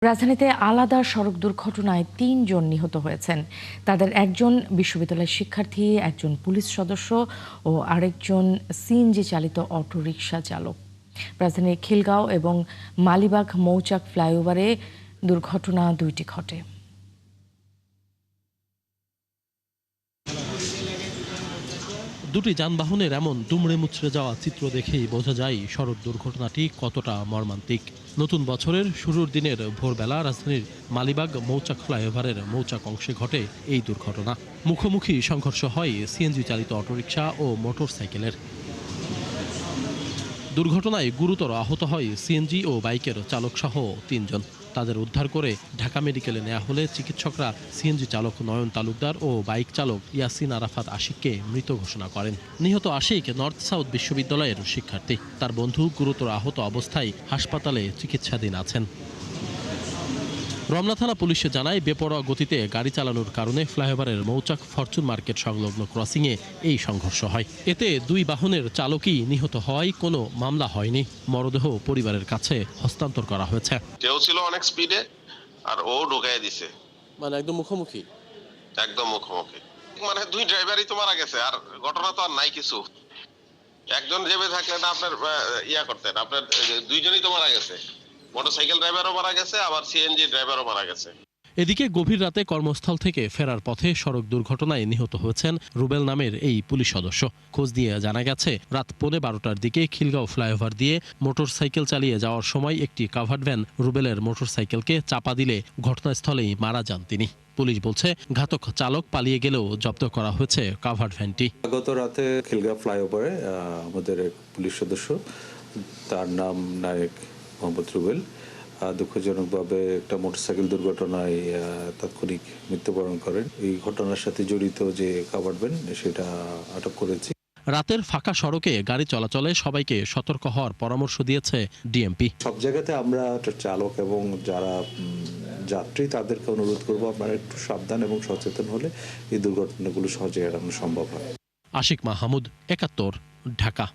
রাজধানীতে আলাদা সড়ক দুর্ঘটনায় ৩ জন নিহত হয়েছেন। তাদের একজন বিশ্ববিদ্যালয়ের শিক্ষার্থী, একজন পুলিশ সদস্য ও আরেকজন সিএনজি চালিত অটোরিকশা চালক। রাজধানীর খিলগাঁও এবং মালিবাগ মৌচাক ফ্লাইওভারে দুর্ঘটনা দুইটি ঘটে। দুটি যানবাহনের এমন দুমড়ে মুচড়ে যাওয়া চিত্র দেখেই বোঝা যায় সড়ক দুর্ঘটনাটি কতটা মর্মান্তিক। নতুন বছরের শুরুর দিনের ভোরবেলা রাজধানীর মালিবাগ মৌচাক ফ্লাইওভারের মৌচাক অংশে ঘটে এই দুর্ঘটনা। মুখোমুখি সংঘর্ষ হয় সিএনজি চালিত অটোরিকশা ও মোটরসাইকেলের। দুর্ঘটনায় গুরুতর আহত হয় সিএনজি ও বাইকের চালকসহ ৩ জন। তাদের উদ্ধার করে ঢাকা মেডিকেলে নেওয়া হলে চিকিৎসকরা সিএনজি চালক নয়ন তালুকদার ও বাইক চালক ইয়াসিন আরাফাত আশিককে মৃত ঘোষণা করেন। নিহত আশিক নর্থ সাউথ বিশ্ববিদ্যালয়ের শিক্ষার্থী। তার বন্ধু গুরুতর আহত অবস্থায় হাসপাতালে চিকিৎসাধীন আছেন। রমনা থানা পুলিশে জানায়, বেপরোয়া গতিতে গাড়ি চালানোর কারণে ফ্লাইওভারের মৌচাক ফরচুন মার্কেট সংলগ্ন ক্রসিংয়ে এই সংঘর্ষ হয়। এতে দুই বাহনের চালকই নিহত হওয়ায় কোনো মামলা হয়নি। মরদেহ পরিবারের কাছে হস্তান্তর করা হয়েছে। কেউ ছিল অনেক স্পিডে আর ও ঢুকাই দিছে, মানে একদম মুখোমুখি। মানে দুই ড্রাইভারই তো মারা গেছে, আর ঘটনা তো আর নাই কিছু। একজন জেবে থাকলে না আপনার করতেন, আপনার দুইজনই তো মারা গেছে। মোটরসাইকেল ড্রাইভারও মারা গেছে, আবার সিএনজি ড্রাইভারও মারা গেছে। এদিকে গভীর রাতে কর্মস্থল থেকে ফেরার পথে সড়ক দুর্ঘটনায় নিহত হয়েছেন রুবেল নামের এই পুলিশ সদস্য। খোঁজ দিয়ে জানা গেছে, রাত 12:15টার দিকে খিলগাঁও ফ্লাইওভার দিয়ে মোটরসাইকেল চালিয়ে যাওয়ার সময় একটি কাভার্ড ভ্যান রুবেলের মোটরসাইকেলকে চাপা দিলে ঘটনাস্থলেই মারা যান তিনি। পুলিশ বলছে, ঘাতক চালক পালিয়ে গেলেও জব্দ করা হয়েছে কাভার্ড ভ্যানটি। গত রাতে খিলগাঁও ফ্লাইওভারে আমাদের এক পুলিশ সদস্য, তার নাম নায়ক মোহাম্মদ রুবেল, দুঃখজনকভাবে একটা মোটরসাইকেল দুর্ঘটনায় তাৎক্ষণিক মৃত্যুবরণ করেন। এই ঘটনার সাথে জড়িত যে কাভার্ড ভ্যান, সেটা আটক করেছি। রাতের ফাঁকা সড়কে গাড়ি চলাচলে সবাইকে সতর্ক হওয়ার পরামর্শ দিয়েছে ডিএমপি। সব জায়গাতে আমরা চালক এবং যারা যাত্রী তাদেরকে অনুরোধ করবো, আপনারা একটু সাবধান এবং সচেতন হলে এই দুর্ঘটনাগুলো সহজে এড়ানো সম্ভব হয়। আশিক মাহমুদ, ৭১, ঢাকা।